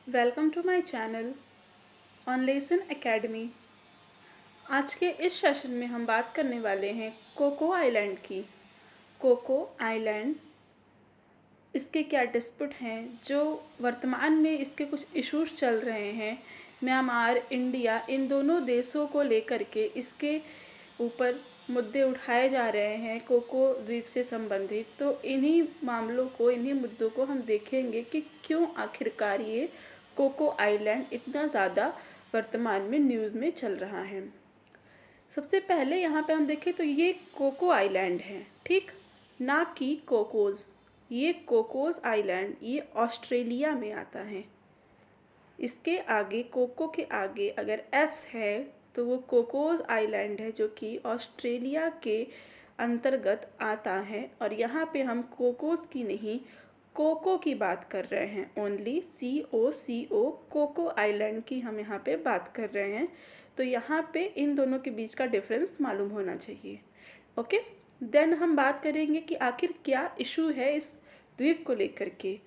Welcome to my channel on lesson academy. आज के इस सेशन में हम बात करने वाले हैं कोको आइलैंड की। कोको आइलैंड, इसके क्या डिस्प्यूट हैं, जो वर्तमान में इसके कुछ इश्यूज चल रहे हैं म्यांमार, इंडिया, इन दोनों देशों को लेकर के इसके ऊपर मुद्दे उठाए जा रहे हैं कोको द्वीप से संबंधित। तो इन्हीं मामलों को, इन्हीं मुद्दों को हम देखेंगे कि क्यों आखिरकार ये कोको आइलैंड इतना ज़्यादा वर्तमान में न्यूज़ में चल रहा है। सबसे पहले यहाँ पे हम देखें तो ये कोको आइलैंड है, ठीक, ना कि कोकोज़। ये कोकोज़ आइलैंड ये ऑस्ट्रेलिया में आता है। इसके आगे, कोको के आगे अगर एस है तो वो कोकोज़ आइलैंड है, जो कि ऑस्ट्रेलिया के अंतर्गत आता है। और यहाँ पे हम कोकोज़ की नहीं, कोको की बात कर रहे हैं। ओनली COCO, कोको आइलैंड की हम यहाँ पे बात कर रहे हैं। तो यहाँ पे इन दोनों के बीच का डिफरेंस मालूम होना चाहिए। ओके, देन हम बात करेंगे कि आखिर क्या इशू है इस द्वीप को लेकर के,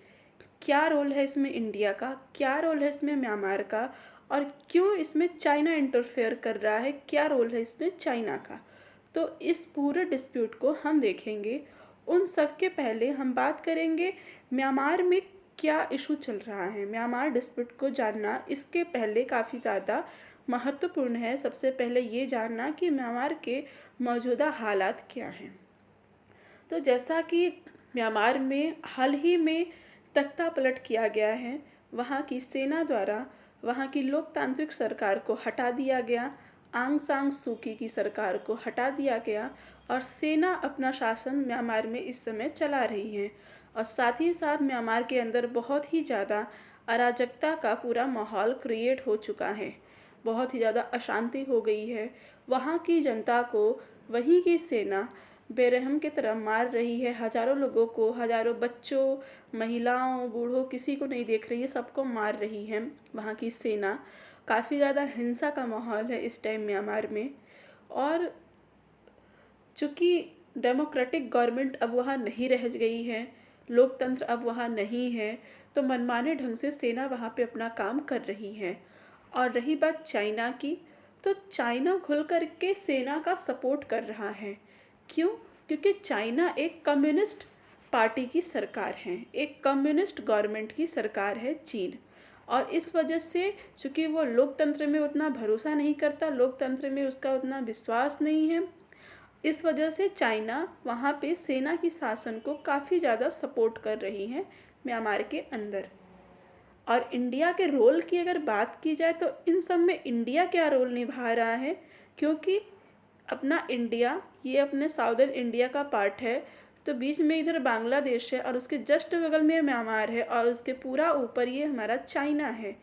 क्या रोल है इसमें इंडिया का, क्या रोल है इसमें म्यांमार का, और क्यों इसमें चाइना इंटरफेयर कर रहा है, क्या रोल है इसमें चाइना का। तो इस पूरे डिस्प्यूट को हम देखेंगे। उन सब के पहले हम बात करेंगे म्यांमार में क्या इशू चल रहा है। म्यांमार डिस्प्यूट को जानना इसके पहले काफ़ी ज़्यादा महत्वपूर्ण है। सबसे पहले ये जानना कि म्यांमार के मौजूदा हालात क्या हैं। तो जैसा कि म्यांमार में हाल ही में तख्ता पलट किया गया है, वहाँ की सेना द्वारा वहाँ की लोकतांत्रिक सरकार को हटा दिया गया, आंग सांग सूकी की सरकार को हटा दिया गया, और सेना अपना शासन म्यांमार में इस समय चला रही है। और साथ ही साथ म्यांमार के अंदर बहुत ही ज़्यादा अराजकता का पूरा माहौल क्रिएट हो चुका है, बहुत ही ज़्यादा अशांति हो गई है। वहाँ की जनता को वहीं की सेना बेरहम की तरह मार रही है, हज़ारों लोगों को, हज़ारों बच्चों, महिलाओं, बूढ़ों, किसी को नहीं देख रही है, सबको मार रही है वहाँ की सेना। काफ़ी ज़्यादा हिंसा का माहौल है इस टाइम म्यांमार में। और चूँकि डेमोक्रेटिक गवर्नमेंट अब वहाँ नहीं रह गई है, लोकतंत्र अब वहाँ नहीं है, तो मनमाने ढंग से सेना वहाँ पे अपना काम कर रही है। और रही बात चाइना की, तो चाइना खुल कर के सेना का सपोर्ट कर रहा है। क्यों? क्योंकि चाइना एक कम्युनिस्ट पार्टी की सरकार है, एक कम्युनिस्ट गवर्नमेंट की सरकार है चीन। और इस वजह से चूँकि वो लोकतंत्र में उतना भरोसा नहीं करता, लोकतंत्र में उसका उतना विश्वास नहीं है, इस वजह से चाइना वहाँ पे सेना की शासन को काफ़ी ज़्यादा सपोर्ट कर रही है म्यांमार के अंदर। और इंडिया के रोल की अगर बात की जाए तो इन सब में इंडिया क्या रोल निभा रहा है, क्योंकि अपना इंडिया ये अपने साउदर्न इंडिया का पार्ट है। तो बीच में इधर बांग्लादेश है और उसके जस्ट बगल में म्यांमार है और उसके पूरा ऊपर ये हमारा चाइना है।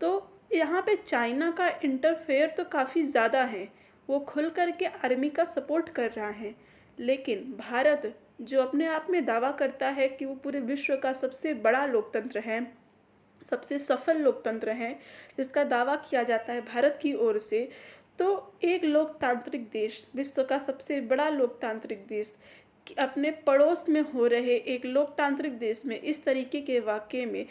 तो यहाँ पे चाइना का इंटरफेयर तो काफ़ी ज़्यादा है, वो खुल कर के आर्मी का सपोर्ट कर रहा है। लेकिन भारत जो अपने आप में दावा करता है कि वो पूरे विश्व का सबसे बड़ा लोकतंत्र है, सबसे सफल लोकतंत्र है, जिसका दावा किया जाता है भारत की ओर से, तो एक लोकतांत्रिक देश, विश्व का सबसे बड़ा लोकतांत्रिक देश, कि अपने पड़ोस में हो रहे एक लोकतांत्रिक देश में इस तरीके के वाक़ये में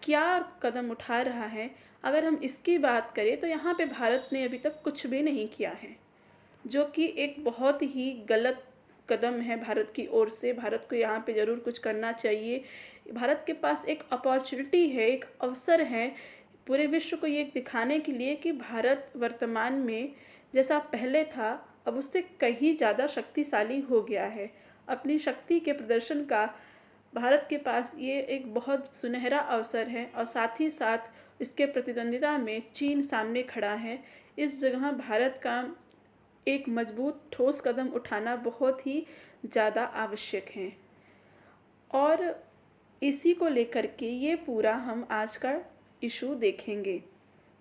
क्या कदम उठा रहा है। अगर हम इसकी बात करें तो यहाँ पे भारत ने अभी तक कुछ भी नहीं किया है, जो कि एक बहुत ही गलत कदम है भारत की ओर से। भारत को यहाँ पे ज़रूर कुछ करना चाहिए। भारत के पास एक अपॉर्चुनिटी है, एक अवसर है पूरे विश्व को ये दिखाने के लिए कि भारत वर्तमान में जैसा पहले था अब उससे कहीं ज़्यादा शक्तिशाली हो गया है। अपनी शक्ति के प्रदर्शन का भारत के पास ये एक बहुत सुनहरा अवसर है। और साथ ही साथ इसके प्रतिद्वंदिता में चीन सामने खड़ा है। इस जगह भारत का एक मजबूत ठोस कदम उठाना बहुत ही ज़्यादा आवश्यक है। और इसी को लेकर के ये पूरा हम आज का इशू देखेंगे।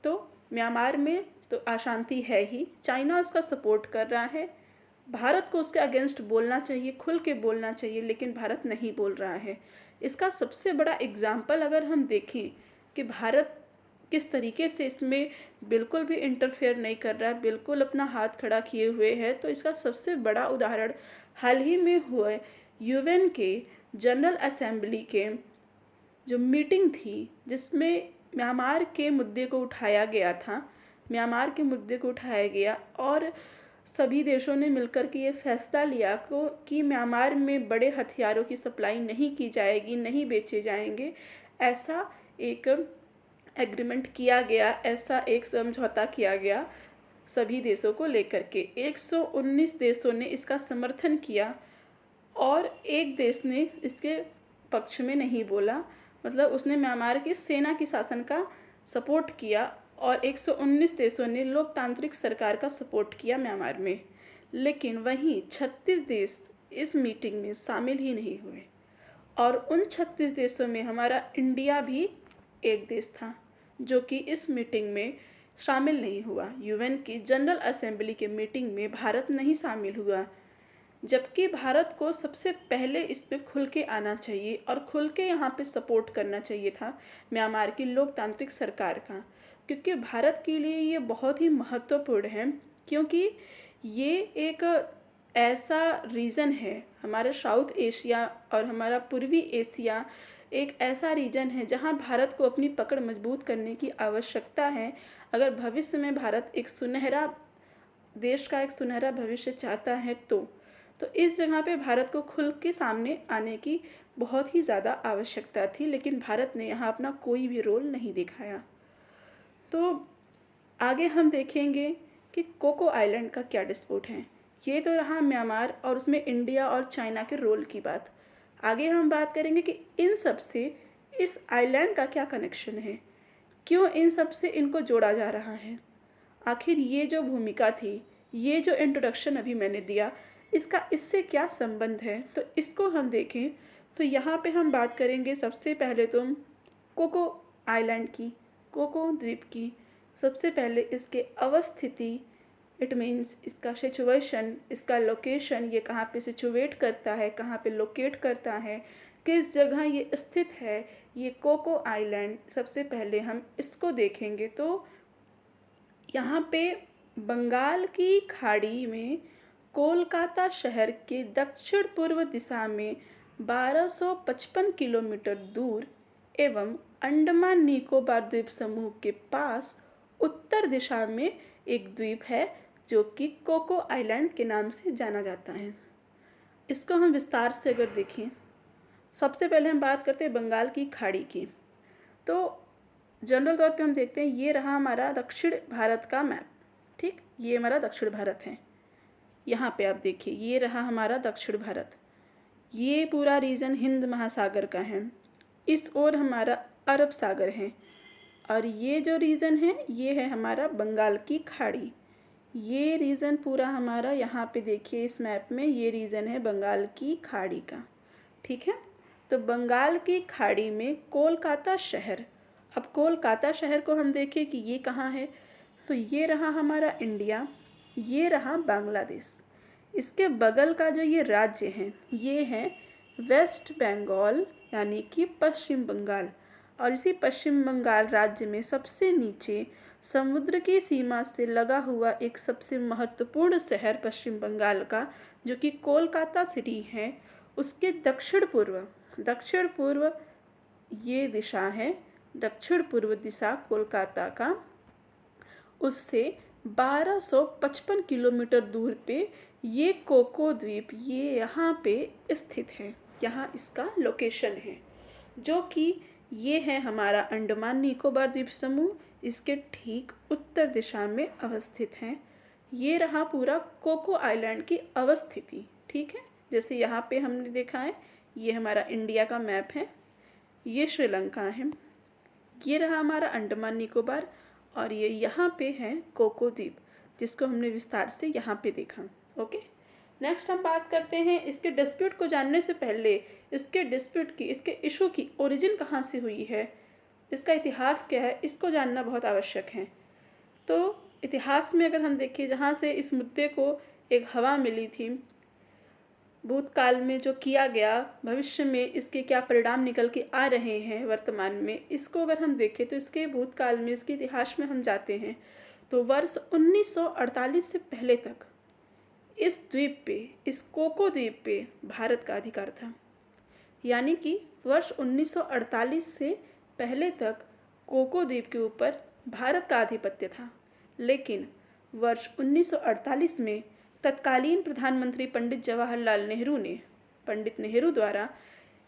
तो म्यांमार में तो अशांति है ही, चाइना उसका सपोर्ट कर रहा है, भारत को उसके अगेंस्ट बोलना चाहिए, खुल के बोलना चाहिए, लेकिन भारत नहीं बोल रहा है। इसका सबसे बड़ा एग्जाम्पल अगर हम देखें कि भारत किस तरीके से इसमें बिल्कुल भी इंटरफेयर नहीं कर रहा है, बिल्कुल अपना हाथ खड़ा किए हुए है, तो इसका सबसे बड़ा उदाहरण हाल ही में हुए UN के जनरल असेंबली के जो मीटिंग थी, जिसमें म्यांमार के मुद्दे को उठाया गया था। म्यांमार के मुद्दे को उठाया गया और सभी देशों ने मिलकर के ये फैसला लिया को कि म्यांमार में बड़े हथियारों की सप्लाई नहीं की जाएगी, नहीं बेचे जाएंगे। ऐसा एक एग्रीमेंट किया गया, ऐसा एक समझौता किया गया सभी देशों को लेकर के। 119 देशों ने इसका समर्थन किया और एक देश ने इसके पक्ष में नहीं बोला, मतलब उसने म्यांमार की सेना की शासन का सपोर्ट किया और 119 देशों ने लोकतांत्रिक सरकार का सपोर्ट किया म्यांमार में। लेकिन वहीं 36 देश इस मीटिंग में शामिल ही नहीं हुए और उन 36 देशों में हमारा इंडिया भी एक देश था जो कि इस मीटिंग में शामिल नहीं हुआ। यूएन की जनरल असेंबली के मीटिंग में भारत नहीं शामिल हुआ, जबकि भारत को सबसे पहले इस पे खुल के आना चाहिए और खुल के यहाँ पे सपोर्ट करना चाहिए था म्यांमार की लोकतांत्रिक सरकार का, क्योंकि भारत के लिए ये बहुत ही महत्वपूर्ण है। क्योंकि ये एक ऐसा रीजन है, हमारा साउथ एशिया और हमारा पूर्वी एशिया एक ऐसा रीजन है जहाँ भारत को अपनी पकड़ मजबूत करने की आवश्यकता है। अगर भविष्य में भारत एक सुनहरा देश का एक सुनहरा भविष्य चाहता है तो इस जगह पे भारत को खुल के सामने आने की बहुत ही ज़्यादा आवश्यकता थी, लेकिन भारत ने यहाँ अपना कोई भी रोल नहीं दिखाया। तो आगे हम देखेंगे कि कोको आइलैंड का क्या डिस्प्यूट है। ये तो रहा म्यांमार और उसमें इंडिया और चाइना के रोल की बात। आगे हम बात करेंगे कि इन सब से इस आइलैंड का क्या कनेक्शन है, क्यों इन सब से इनको जोड़ा जा रहा है। आखिर ये जो भूमिका थी, ये जो इंट्रोडक्शन अभी मैंने दिया, इसका इससे क्या संबंध है, तो इसको हम देखें तो यहाँ पे हम बात करेंगे सबसे पहले तो कोको आइलैंड की, कोको द्वीप की। सबसे पहले इसके अवस्थिति, इट मीन्स इसका सिचुएशन, इसका लोकेशन, ये कहाँ पे सिचुएट करता है, कहाँ पे लोकेट करता है, किस जगह ये स्थित है, ये कोको आइलैंड। सबसे पहले हम इसको देखेंगे तो यहाँ पे बंगाल की खाड़ी में कोलकाता शहर के दक्षिण पूर्व दिशा में 1255 किलोमीटर दूर एवं अंडमान निकोबार द्वीप समूह के पास उत्तर दिशा में एक द्वीप है जो कि कोको आइलैंड के नाम से जाना जाता है। इसको हम विस्तार से अगर देखें, सबसे पहले हम बात करते हैं बंगाल की खाड़ी की। तो जनरल तौर पे हम देखते हैं, ये रहा हमारा दक्षिण भारत का मैप, ठीक, ये हमारा दक्षिण भारत है। यहाँ पे आप देखिए, ये रहा हमारा दक्षिण भारत, ये पूरा रीजन हिंद महासागर का है, इस ओर हमारा अरब सागर है और ये जो रीजन है ये है हमारा बंगाल की खाड़ी। ये रीजन पूरा हमारा, यहाँ पे देखिए इस मैप में, ये रीजन है बंगाल की खाड़ी का, ठीक है। तो बंगाल की खाड़ी में कोलकाता शहर, अब कोलकाता शहर को हम देखें कि ये कहाँ है, तो ये रहा हमारा इंडिया, ये रहा बांग्लादेश। इसके बगल का जो ये राज्य है ये है वेस्ट बंगाल यानी कि पश्चिम बंगाल। और इसी पश्चिम बंगाल राज्य में सबसे नीचे समुद्र की सीमा से लगा हुआ एक सबसे महत्वपूर्ण शहर पश्चिम बंगाल का, जो कि कोलकाता सिटी है, उसके दक्षिण पूर्व ये दिशा है, दक्षिण पूर्व दिशा कोलकाता का, उससे 1255 किलोमीटर दूर पे ये कोको द्वीप ये यहाँ पे स्थित है। यहाँ इसका लोकेशन है, जो कि ये है हमारा अंडमान निकोबार द्वीप समूह, इसके ठीक उत्तर दिशा में अवस्थित है। ये रहा पूरा कोको आइलैंड की अवस्थिति, ठीक है। जैसे यहाँ पे हमने देखा है, ये हमारा इंडिया का मैप है, ये श्रीलंका है, ये रहा हमारा अंडमान निकोबार और ये यहाँ पे है कोको द्वीप, जिसको हमने विस्तार से यहाँ पे देखा। ओके, नेक्स्ट हम बात करते हैं इसके डिस्प्यूट को जानने से पहले इसके डिस्प्यूट की, इसके इशू की ओरिजिन कहाँ से हुई है, इसका इतिहास क्या है, इसको जानना बहुत आवश्यक है। तो इतिहास में अगर हम देखें, जहाँ से इस मुद्दे को एक हवा मिली थी, भूतकाल में जो किया गया, भविष्य में इसके क्या परिणाम निकल के आ रहे हैं वर्तमान में, इसको अगर हम देखें तो इसके भूतकाल में, इसके इतिहास में हम जाते हैं तो वर्ष 1948 से पहले तक इस द्वीप पे, इस कोको द्वीप पे भारत का अधिकार था। यानी कि वर्ष 1948 से पहले तक कोको द्वीप के ऊपर भारत का आधिपत्य था, लेकिन वर्ष 1948 में तत्कालीन प्रधानमंत्री पंडित नेहरू द्वारा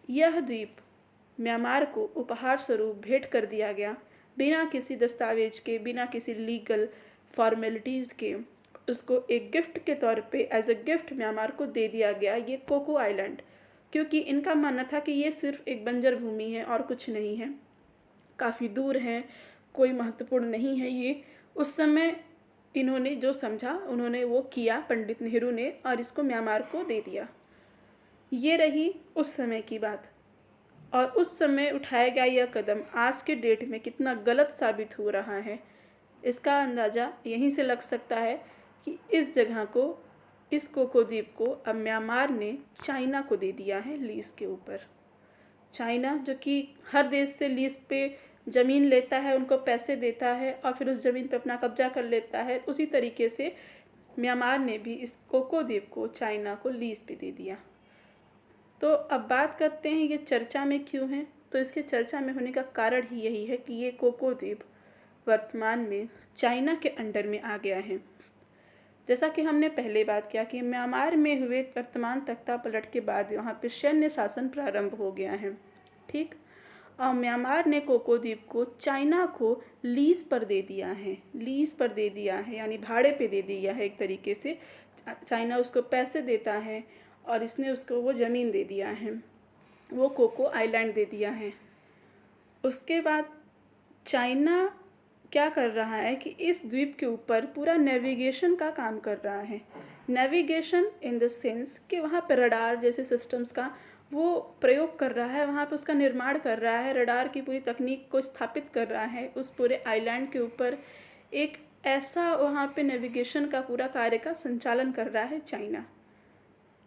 यह द्वीप म्यांमार को उपहार स्वरूप भेंट कर दिया गया, बिना किसी दस्तावेज के, बिना किसी लीगल फॉर्मेलिटीज़ के। उसको एक गिफ्ट के तौर पे एज अ गिफ्ट म्यांमार को दे दिया गया ये कोको आइलैंड, क्योंकि इनका मानना था कि ये सिर्फ एक बंजर भूमि है और कुछ नहीं है, काफ़ी दूर है, कोई महत्वपूर्ण नहीं है ये। उस समय इन्होंने जो समझा उन्होंने वो किया पंडित नेहरू ने, और इसको म्यांमार को दे दिया। ये रही उस समय की बात, और उस समय उठाया गया यह कदम आज के डेट में कितना गलत साबित हो रहा है, इसका अंदाज़ा यहीं से लग सकता है कि इस जगह को, इस कोको द्वीप को अब म्यांमार ने चाइना को दे दिया है लीज़ के ऊपर। चाइना जो कि हर देश से लीज़ पे ज़मीन लेता है, उनको पैसे देता है और फिर उस ज़मीन पे अपना कब्जा कर लेता है, उसी तरीके से म्यांमार ने भी इस कोको द्वीप को चाइना को लीज़ पे दे दिया। तो अब बात करते हैं ये चर्चा में क्यों है। तो इसके चर्चा में होने का कारण ही यही है कि ये कोको द्वीप वर्तमान में चाइना के अंडर में आ गया है। जैसा कि हमने पहले बात किया कि म्यांमार में हुए वर्तमान तख्ता पलट के बाद वहाँ पे सैन्य शासन प्रारंभ हो गया है, ठीक। और म्यांमार ने कोको द्वीप को चाइना को लीज़ पर दे दिया है, लीज़ पर दे दिया है, यानी भाड़े पे दे दिया है एक तरीके से। चाइना उसको पैसे देता है और इसने उसको वो ज़मीन दे दिया है, वो कोको आइलैंड दे दिया है। उसके बाद चाइना क्या कर रहा है कि इस द्वीप के ऊपर पूरा नेविगेशन का काम कर रहा है। नेविगेशन इन द सेंस कि वहाँ पर रडार जैसे सिस्टम्स का वो प्रयोग कर रहा है, वहाँ पे उसका निर्माण कर रहा है, रडार की पूरी तकनीक को स्थापित कर रहा है उस पूरे आइलैंड के ऊपर। एक ऐसा वहाँ पे नेविगेशन का पूरा कार्य का संचालन कर रहा है चाइना।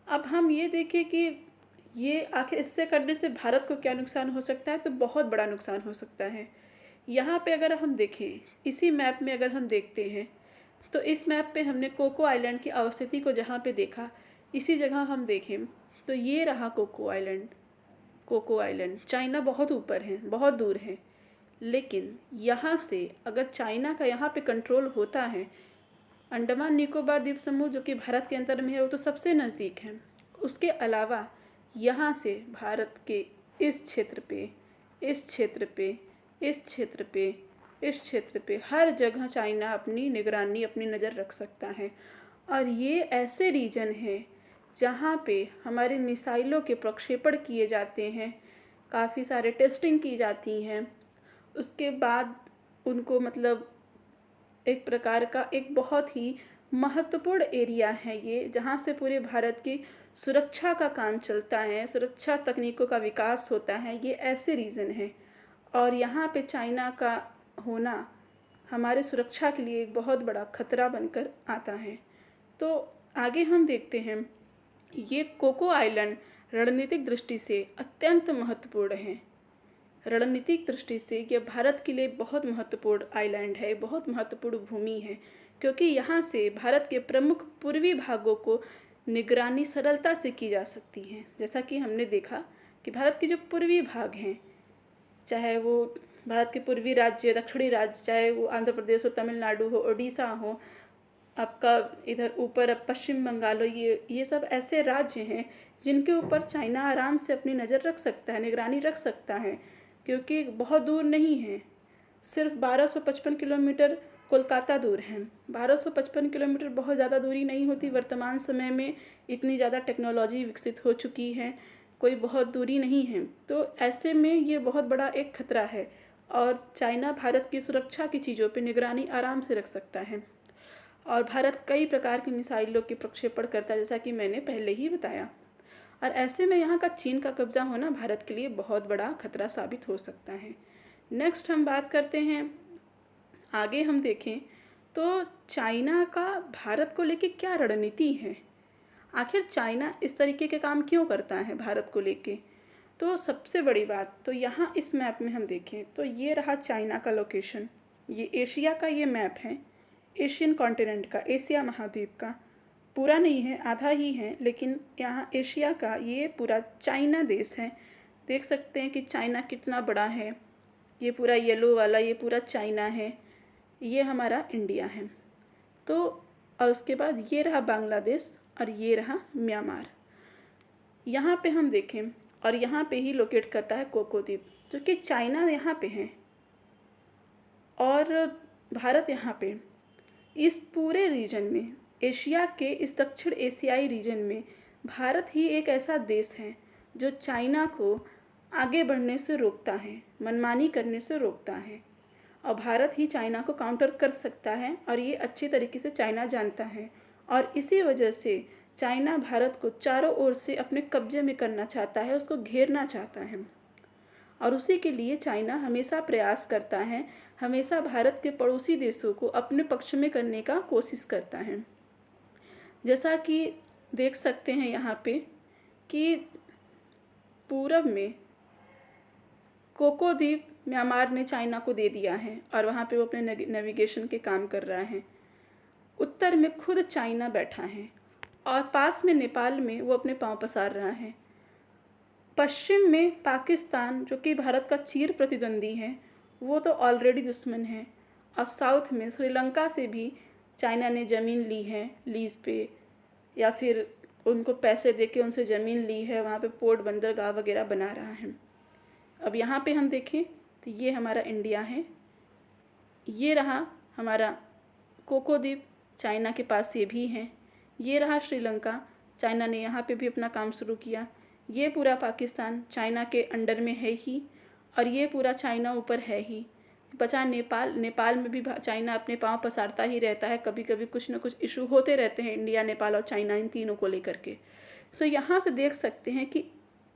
अब हम ये देखें कि ये आखिर इससे करने से भारत को क्या नुकसान हो सकता है, तो बहुत बड़ा नुकसान हो सकता है। यहाँ पे अगर हम देखें, इसी मैप में अगर हम देखते हैं, तो इस मैप पे हमने कोको आइलैंड की अवस्थिति को जहाँ पे देखा, इसी जगह हम देखें तो ये रहा Coco island. Coco island China बहुत ऊपर है, बहुत दूर है, लेकिन यहाँ से अगर चाइना का यहाँ पे कंट्रोल होता है, अंडमान निकोबार द्वीप समूह जो कि भारत के अंदर में है वो तो सबसे नज़दीक है। उसके अलावा यहाँ से भारत के इस क्षेत्र पे, इस क्षेत्र पे, इस क्षेत्र पे, इस क्षेत्र पे हर जगह चाइना अपनी निगरानी, अपनी नज़र रख सकता है। और ये ऐसे रीजन है जहाँ पे हमारे मिसाइलों के प्रक्षेपण किए जाते हैं, काफ़ी सारे टेस्टिंग की जाती हैं। उसके बाद उनको मतलब एक प्रकार का एक बहुत ही महत्वपूर्ण एरिया है ये, जहाँ से पूरे भारत की सुरक्षा का काम चलता है, सुरक्षा तकनीकों का विकास होता है। ये ऐसे रीज़न है, और यहाँ पे चाइना का होना हमारे सुरक्षा के लिए एक बहुत बड़ा खतरा बनकर आता है। तो आगे हम देखते हैं, ये कोको आइलैंड रणनीतिक दृष्टि से अत्यंत महत्वपूर्ण है। रणनीतिक दृष्टि से यह भारत के लिए बहुत महत्वपूर्ण आइलैंड है, बहुत महत्वपूर्ण भूमि है, क्योंकि यहाँ से भारत के प्रमुख पूर्वी भागों को निगरानी सरलता से की जा सकती है। जैसा कि हमने देखा कि भारत के जो पूर्वी भाग हैं, चाहे वो भारत के पूर्वी राज्य, दक्षिणी राज्य, चाहे वो आंध्र प्रदेश हो, तमिलनाडु हो, उड़ीसा हो, आपका इधर ऊपर अब पश्चिम बंगाल हो, ये सब ऐसे राज्य हैं जिनके ऊपर चाइना आराम से अपनी नज़र रख सकता है, निगरानी रख सकता है, क्योंकि बहुत दूर नहीं है। सिर्फ 1255 किलोमीटर कोलकाता दूर है। 1255 किलोमीटर बहुत ज़्यादा दूरी नहीं होती। वर्तमान समय में इतनी ज़्यादा टेक्नोलॉजी विकसित हो चुकी है, कोई बहुत दूरी नहीं है। तो ऐसे में ये बहुत बड़ा एक खतरा है, और चाइना भारत की सुरक्षा की चीज़ों पे निगरानी आराम से रख सकता है। और भारत कई प्रकार की मिसाइलों के प्रक्षेपण करता है, जैसा कि मैंने पहले ही बताया। और ऐसे में यहाँ का चीन का कब्जा होना भारत के लिए बहुत बड़ा खतरा साबित हो सकता है। नेक्स्ट हम बात करते हैं, आगे हम देखें तो चाइना का भारत को लेके क्या रणनीति है। आखिर चाइना इस तरीके के काम क्यों करता है भारत को लेके। तो सबसे बड़ी बात तो यहाँ इस मैप में हम देखें तो ये रहा चाइना का लोकेशन। ये एशिया का ये मैप है, एशियन कॉन्टिनेंट का, एशिया महाद्वीप का। पूरा नहीं है, आधा ही है, लेकिन यहाँ एशिया का ये पूरा चाइना देश है। देख सकते हैं कि चाइना कितना बड़ा है। ये पूरा येलो वाला ये पूरा चाइना है, ये हमारा इंडिया है। तो और उसके बाद ये रहा बांग्लादेश और ये रहा म्यांमार। यहाँ पे हम देखें और यहाँ पे ही लोकेट करता है कोको द्वीप, जो कि चाइना यहाँ पे है और भारत यहाँ पे। इस पूरे रीजन में, एशिया के इस दक्षिण एशियाई रीजन में भारत ही एक ऐसा देश है जो चाइना को आगे बढ़ने से रोकता है, मनमानी करने से रोकता है। और भारत ही चाइना को काउंटर कर सकता है और ये अच्छी तरीके से चाइना जानता है। और इसी वजह से चाइना भारत को चारों ओर से अपने कब्जे में करना चाहता है, उसको घेरना चाहता है। और उसी के लिए चाइना हमेशा प्रयास करता है, हमेशा भारत के पड़ोसी देशों को अपने पक्ष में करने का कोशिश करता है। जैसा कि देख सकते हैं यहाँ पे कि पूरब में कोको द्वीप म्यांमार ने चाइना को दे दिया है और वहाँ पे वो अपने नेविगेशन के काम कर रहा है। उत्तर में खुद चाइना बैठा है और पास में नेपाल में वो अपने पांव पसार रहा है। पश्चिम में पाकिस्तान, जो कि भारत का चीर प्रतिद्वंदी है, वो तो ऑलरेडी दुश्मन है। और साउथ में श्रीलंका से भी चाइना ने ज़मीन ली है लीज पे, या फिर उनको पैसे देके उनसे ज़मीन ली है, वहाँ पे पोर्ट बंदरगाह वगैरह बना रहा है। अब यहाँ पे हम देखें तो ये हमारा इंडिया है, ये रहा हमारा कोको द्वीप, चाइना के पास ये भी है। ये रहा श्रीलंका, चाइना ने यहाँ पे भी अपना काम शुरू किया। ये पूरा पाकिस्तान चाइना के अंडर में है ही, और ये पूरा चाइना ऊपर है ही। बचा नेपाल, नेपाल में भी चाइना अपने पाँव पसारता ही रहता है, कभी कभी कुछ ना कुछ इशू होते रहते हैं इंडिया, नेपाल और चाइना, इन तीनों को लेकर के। तो यहाँ से देख सकते हैं कि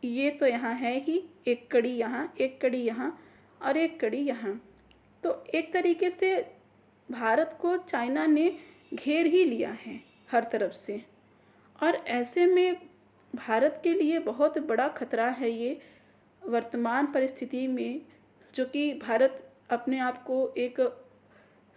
ये तो यहाँ है ही, एक कड़ी यहाँ, एक कड़ी यहाँ और एक कड़ी यहाँ। तो एक तरीके से भारत को चाइना ने घेर ही लिया है हर तरफ से, और ऐसे में भारत के लिए बहुत बड़ा खतरा है ये वर्तमान परिस्थिति में, जो कि भारत अपने आप को एक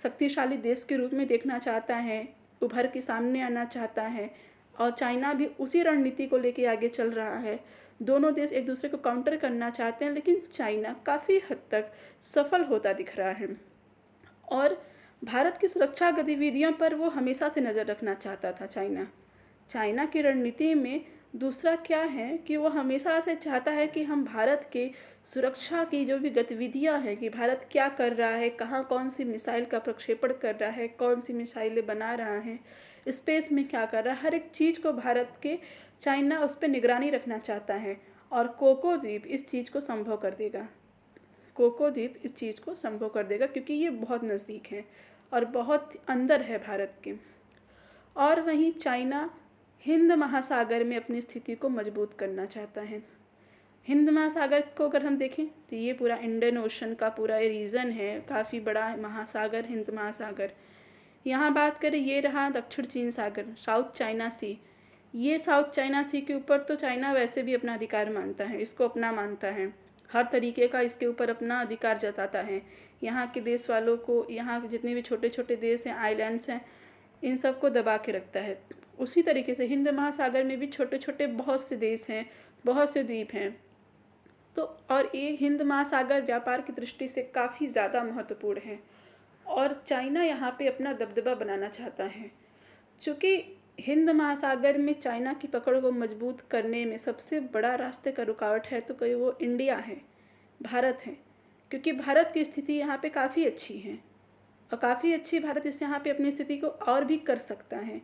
शक्तिशाली देश के रूप में देखना चाहता है, उभर के सामने आना चाहता है, और चाइना भी उसी रणनीति को लेके आगे चल रहा है। दोनों देश एक दूसरे को काउंटर करना चाहते हैं, लेकिन चाइना काफ़ी हद तक सफल होता दिख रहा है। और भारत की सुरक्षा गतिविधियों पर वो हमेशा से नज़र रखना चाहता था। चाइना की रणनीति में दूसरा क्या है कि वो हमेशा से चाहता है कि हम भारत के सुरक्षा की जो भी गतिविधियां हैं, कि भारत क्या कर रहा है, कहाँ कौन सी मिसाइल का प्रक्षेपण कर रहा है, कौन सी मिसाइलें बना रहा है, स्पेस में क्या कर रहा है, हर एक चीज़ को भारत के चाइना उस पर निगरानी रखना चाहता है। और कोको द्वीप इस चीज़ को संभव कर देगा, कोको द्वीप इस चीज़ को संभव कर देगा, क्योंकि ये बहुत नज़दीक है और बहुत अंदर है भारत के। और वहीं चाइना हिंद महासागर में अपनी स्थिति को मजबूत करना चाहता है। हिंद महासागर को अगर हम देखें तो ये पूरा इंडियन ओशन का पूरा रीजन है, काफ़ी बड़ा महासागर हिंद महासागर। यहाँ बात करें, ये रहा दक्षिण चीन सागर, साउथ चाइना सी। ये साउथ चाइना सी के ऊपर तो चाइना वैसे भी अपना अधिकार मानता है, इसको अपना मानता है, हर तरीके का इसके ऊपर अपना अधिकार जताता है। यहाँ के देश वालों को, यहाँ के जितने भी छोटे छोटे देश हैं, आइलैंड्स हैं, इन सब को दबा के रखता है। उसी तरीके से हिंद महासागर में भी छोटे छोटे बहुत से देश हैं, बहुत से द्वीप हैं। तो और ये हिंद महासागर व्यापार की दृष्टि से काफ़ी ज़्यादा महत्वपूर्ण है, और चाइना यहाँ पे अपना दबदबा बनाना चाहता है। चूँकि हिंद महासागर में चाइना की पकड़ को मजबूत करने में सबसे बड़ा रास्ते का रुकावट है तो कोई वो इंडिया है, भारत है, क्योंकि भारत की स्थिति यहाँ पे काफ़ी अच्छी है और काफ़ी अच्छी भारत इस यहाँ पे अपनी स्थिति को और भी कर सकता है।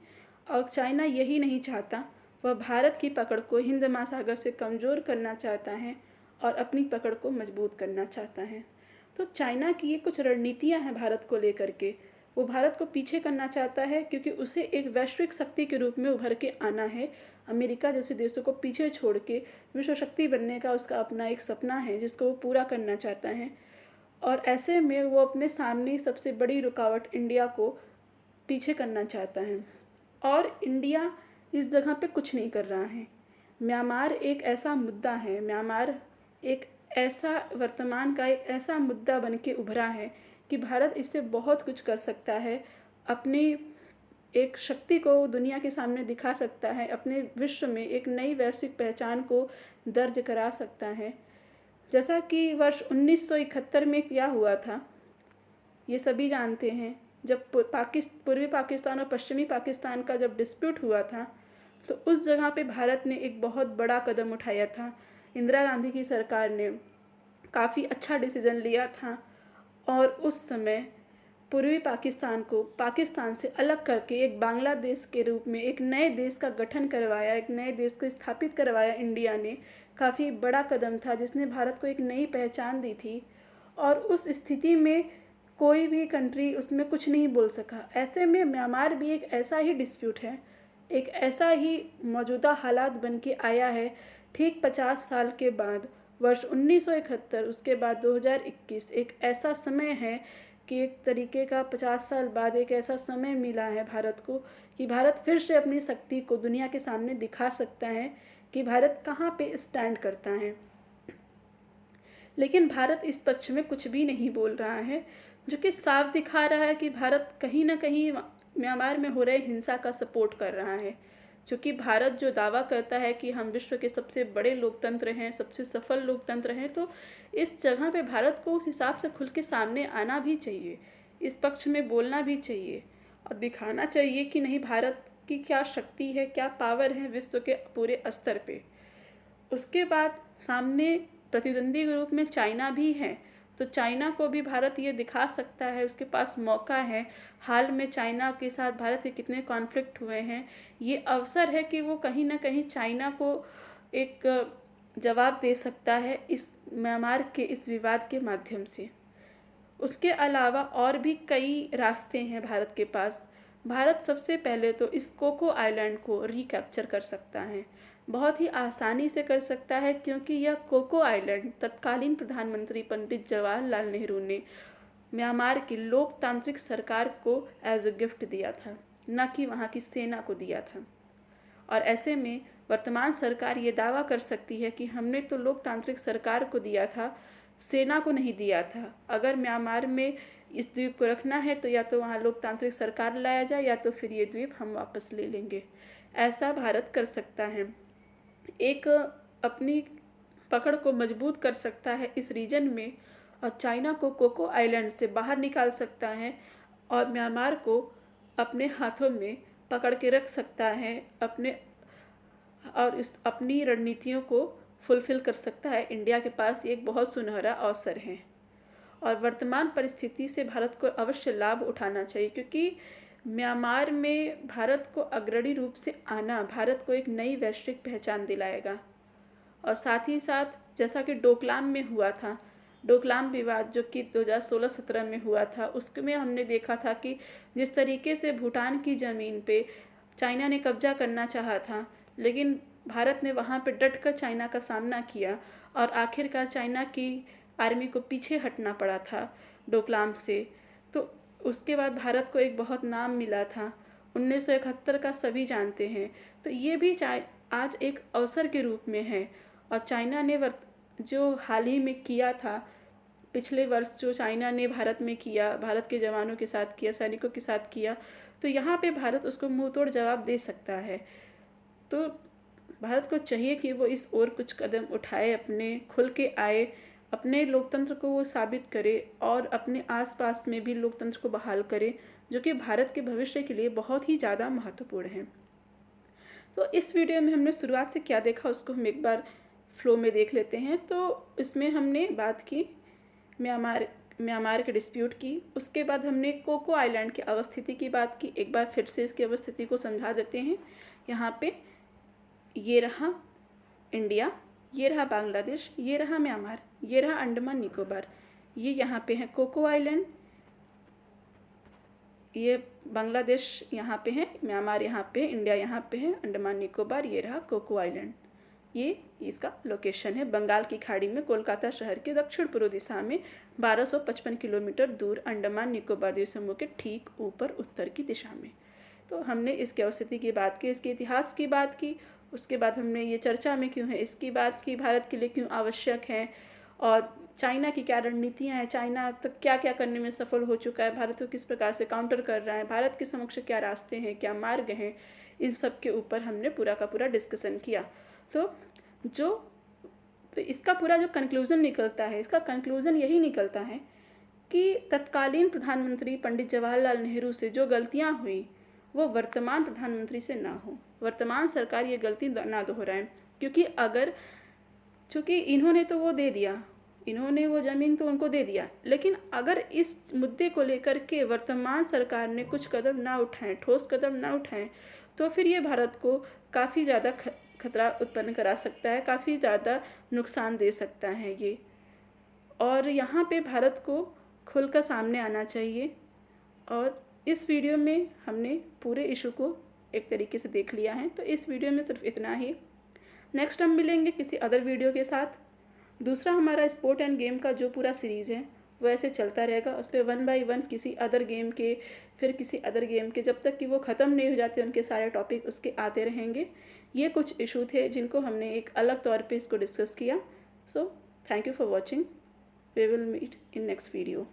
और चाइना यही नहीं चाहता, वह भारत की पकड़ को हिंद महासागर से कमज़ोर करना चाहता है और अपनी पकड़ को मजबूत करना चाहता है। तो चाइना की ये कुछ रणनीतियाँ हैं भारत को लेकर के, वो भारत को पीछे करना चाहता है, क्योंकि उसे एक वैश्विक शक्ति के रूप में उभर के आना है। अमेरिका जैसे देशों को पीछे छोड़ के विश्व शक्ति बनने का उसका अपना एक सपना है, जिसको वो पूरा करना चाहता है। और ऐसे में वो अपने सामने सबसे बड़ी रुकावट इंडिया को पीछे करना चाहता है, और इंडिया इस जगह पे कुछ नहीं कर रहा है। म्यांमार एक ऐसा मुद्दा है, म्यांमार एक ऐसा वर्तमान का एक ऐसा मुद्दा बन के उभरा है कि भारत इससे बहुत कुछ कर सकता है, अपनी एक शक्ति को दुनिया के सामने दिखा सकता है, अपने विश्व में एक नई वैश्विक पहचान को दर्ज करा सकता है। जैसा कि वर्ष 1971 में क्या हुआ था, ये सभी जानते हैं। जब पूर्वी पाकिस्तान और पश्चिमी पाकिस्तान का जब डिस्प्यूट हुआ था, तो उस जगह पे भारत ने एक बहुत बड़ा कदम उठाया था। इंदिरा गांधी की सरकार ने काफ़ी अच्छा डिसीज़न लिया था और उस समय पूर्वी पाकिस्तान को पाकिस्तान से अलग करके एक बांग्लादेश के रूप में एक नए देश का गठन करवाया, एक नए देश को स्थापित करवाया। इंडिया ने काफ़ी बड़ा कदम था जिसने भारत को एक नई पहचान दी थी, और उस स्थिति में कोई भी कंट्री उसमें कुछ नहीं बोल सका। ऐसे में म्यांमार भी एक ऐसा ही डिस्प्यूट है, एक ऐसा ही मौजूदा हालात बन के आया है। ठीक 50 साल के बाद वर्ष 1971, उसके बाद 2021 एक ऐसा समय है कि एक तरीके का 50 साल बाद एक ऐसा समय मिला है भारत को कि भारत फिर से अपनी शक्ति को दुनिया के सामने दिखा सकता है कि भारत कहाँ पे स्टैंड करता है। लेकिन भारत इस पक्ष में कुछ भी नहीं बोल रहा है, जो कि साफ दिखा रहा है कि भारत कहीं ना कहीं म्यांमार में हो रहे हिंसा का सपोर्ट कर रहा है। क्योंकि भारत जो दावा करता है कि हम विश्व के सबसे बड़े लोकतंत्र हैं, सबसे सफल लोकतंत्र हैं, तो इस जगह पे भारत को उस हिसाब से खुल के सामने आना भी चाहिए, इस पक्ष में बोलना भी चाहिए और दिखाना चाहिए कि नहीं, भारत की क्या शक्ति है, क्या पावर है विश्व के पूरे स्तर पे। उसके बाद सामने प्रतिद्वंदी के रूप में चाइना भी है, तो चाइना को भी भारत ये दिखा सकता है, उसके पास मौका है। हाल में चाइना के साथ भारत के कितने कॉन्फ्लिक्ट हुए हैं, ये अवसर है कि वो कहीं ना कहीं चाइना को एक जवाब दे सकता है इस म्यांमार के इस विवाद के माध्यम से। उसके अलावा और भी कई रास्ते हैं भारत के पास। भारत सबसे पहले तो इस कोको आइलैंड को रिकैप्चर कर सकता है, बहुत ही आसानी से कर सकता है, क्योंकि यह कोको आइलैंड तत्कालीन प्रधानमंत्री पंडित जवाहरलाल नेहरू ने म्यांमार की लोकतांत्रिक सरकार को एज ए गिफ्ट दिया था, न कि वहाँ की सेना को दिया था। और ऐसे में वर्तमान सरकार ये दावा कर सकती है कि हमने तो लोकतांत्रिक सरकार को दिया था, सेना को नहीं दिया था। अगर म्यांमार में इस द्वीप को रखना है तो या तो वहाँ लोकतांत्रिक सरकार लाया जाए, या तो फिर ये द्वीप हम वापस ले लेंगे। ऐसा भारत कर सकता है, एक अपनी पकड़ को मजबूत कर सकता है इस रीजन में, और चाइना को कोको आइलैंड से बाहर निकाल सकता है और म्यांमार को अपने हाथों में पकड़ के रख सकता है, अपनी रणनीतियों को फुलफ़िल कर सकता है। इंडिया के पास ये एक बहुत सुनहरा अवसर है और वर्तमान परिस्थिति से भारत को अवश्य लाभ उठाना चाहिए, क्योंकि म्यांमार में भारत को अग्रणी रूप से आना भारत को एक नई वैश्विक पहचान दिलाएगा। और साथ ही साथ जैसा कि डोकलाम में हुआ था, डोकलाम विवाद जो कि 2016-17 में हुआ था, उसमें हमने देखा था कि जिस तरीके से भूटान की ज़मीन पे चाइना ने कब्जा करना चाहा था, लेकिन भारत ने वहाँ पे डट कर चाइना का सामना किया और आखिरकार चाइना की आर्मी को पीछे हटना पड़ा था डोकलाम से। तो उसके बाद भारत को एक बहुत नाम मिला था, 1971 का सभी जानते हैं। तो ये भी आज एक अवसर के रूप में है। और चाइना ने जो हाल ही में किया था, पिछले वर्ष जो चाइना ने भारत में किया, भारत के जवानों के साथ किया, सैनिकों के साथ किया, तो यहाँ पे भारत उसको मुंह तोड़ जवाब दे सकता है। तो भारत को चाहिए कि वो इस ओर कुछ कदम उठाए, अपने खुल के आए, अपने लोकतंत्र को वो साबित करे और अपने आसपास में भी लोकतंत्र को बहाल करे, जो कि भारत के भविष्य के लिए बहुत ही ज़्यादा महत्वपूर्ण है। तो इस वीडियो में हमने शुरुआत से क्या देखा उसको हम एक बार फ्लो में देख लेते हैं। तो इसमें हमने बात की म्यांमार के डिस्प्यूट की, उसके बाद हमने कोको आइलैंड की अवस्थिति की बात की। एक बार फिर से इसकी अवस्थिति को समझा देते हैं। यहाँ पे ये रहा इंडिया, ये रहा बांग्लादेश, ये रहा म्यांमार, ये रहा अंडमान निकोबार, ये यहाँ पे है कोको आइलैंड, ये बांग्लादेश यहाँ पे है, म्यांमार यहाँ पे है, इंडिया यहाँ पे है, अंडमान निकोबार, ये रहा कोको आइलैंड। ये इसका लोकेशन है बंगाल की खाड़ी में, कोलकाता शहर के दक्षिण पूर्व दिशा में 1255 किलोमीटर दूर, अंडमान निकोबार द्वीप समूह के ठीक ऊपर उत्तर की दिशा में। तो हमने इसकी अवस्थिति की बात की, इसके इतिहास की बात की, उसके बाद हमने ये चर्चा में क्यों है इसकी बात की, भारत के लिए क्यों आवश्यक है और चाइना की क्या रणनीतियाँ हैं, चाइना तक क्या क्या करने में सफल हो चुका है, भारत को किस प्रकार से काउंटर कर रहा है, भारत के समक्ष क्या रास्ते हैं, क्या मार्ग हैं, इन सब के ऊपर हमने पूरा का पूरा डिस्कशन किया। तो जो तो इसका पूरा जो कंक्लूज़न निकलता है, इसका कंक्लूज़न यही निकलता है कि तत्कालीन प्रधानमंत्री पंडित जवाहरलाल नेहरू से जो गलतियाँ हुई वो वर्तमान प्रधानमंत्री से ना हो, वर्तमान सरकार ये गलती ना दोहराए। क्योंकि अगर, चूँकि इन्होंने तो वो दे दिया, इन्होंने वो ज़मीन तो उनको दे दिया, लेकिन अगर इस मुद्दे को लेकर के वर्तमान सरकार ने कुछ कदम ना उठाएं, ठोस कदम ना उठाएं, तो फिर ये भारत को काफ़ी ज़्यादा खतरा उत्पन्न करा सकता है, काफ़ी ज़्यादा नुकसान दे सकता है ये। और यहाँ पे भारत को खुलकर सामने आना चाहिए। और इस वीडियो में हमने पूरे इशू को एक तरीके से देख लिया है, तो इस वीडियो में सिर्फ इतना ही। नेक्स्ट हम मिलेंगे किसी अदर वीडियो के साथ। दूसरा हमारा स्पोर्ट एंड गेम का जो पूरा सीरीज़ है वो ऐसे चलता रहेगा, उस पर 1 बाय 1 किसी अदर गेम के, फिर किसी अदर गेम के, जब तक कि वो ख़त्म नहीं हो जाते उनके सारे टॉपिक उसके आते रहेंगे। ये कुछ इशू थे जिनको हमने एक अलग तौर पे इसको डिस्कस किया। So thank you for watching. We will meet in next video.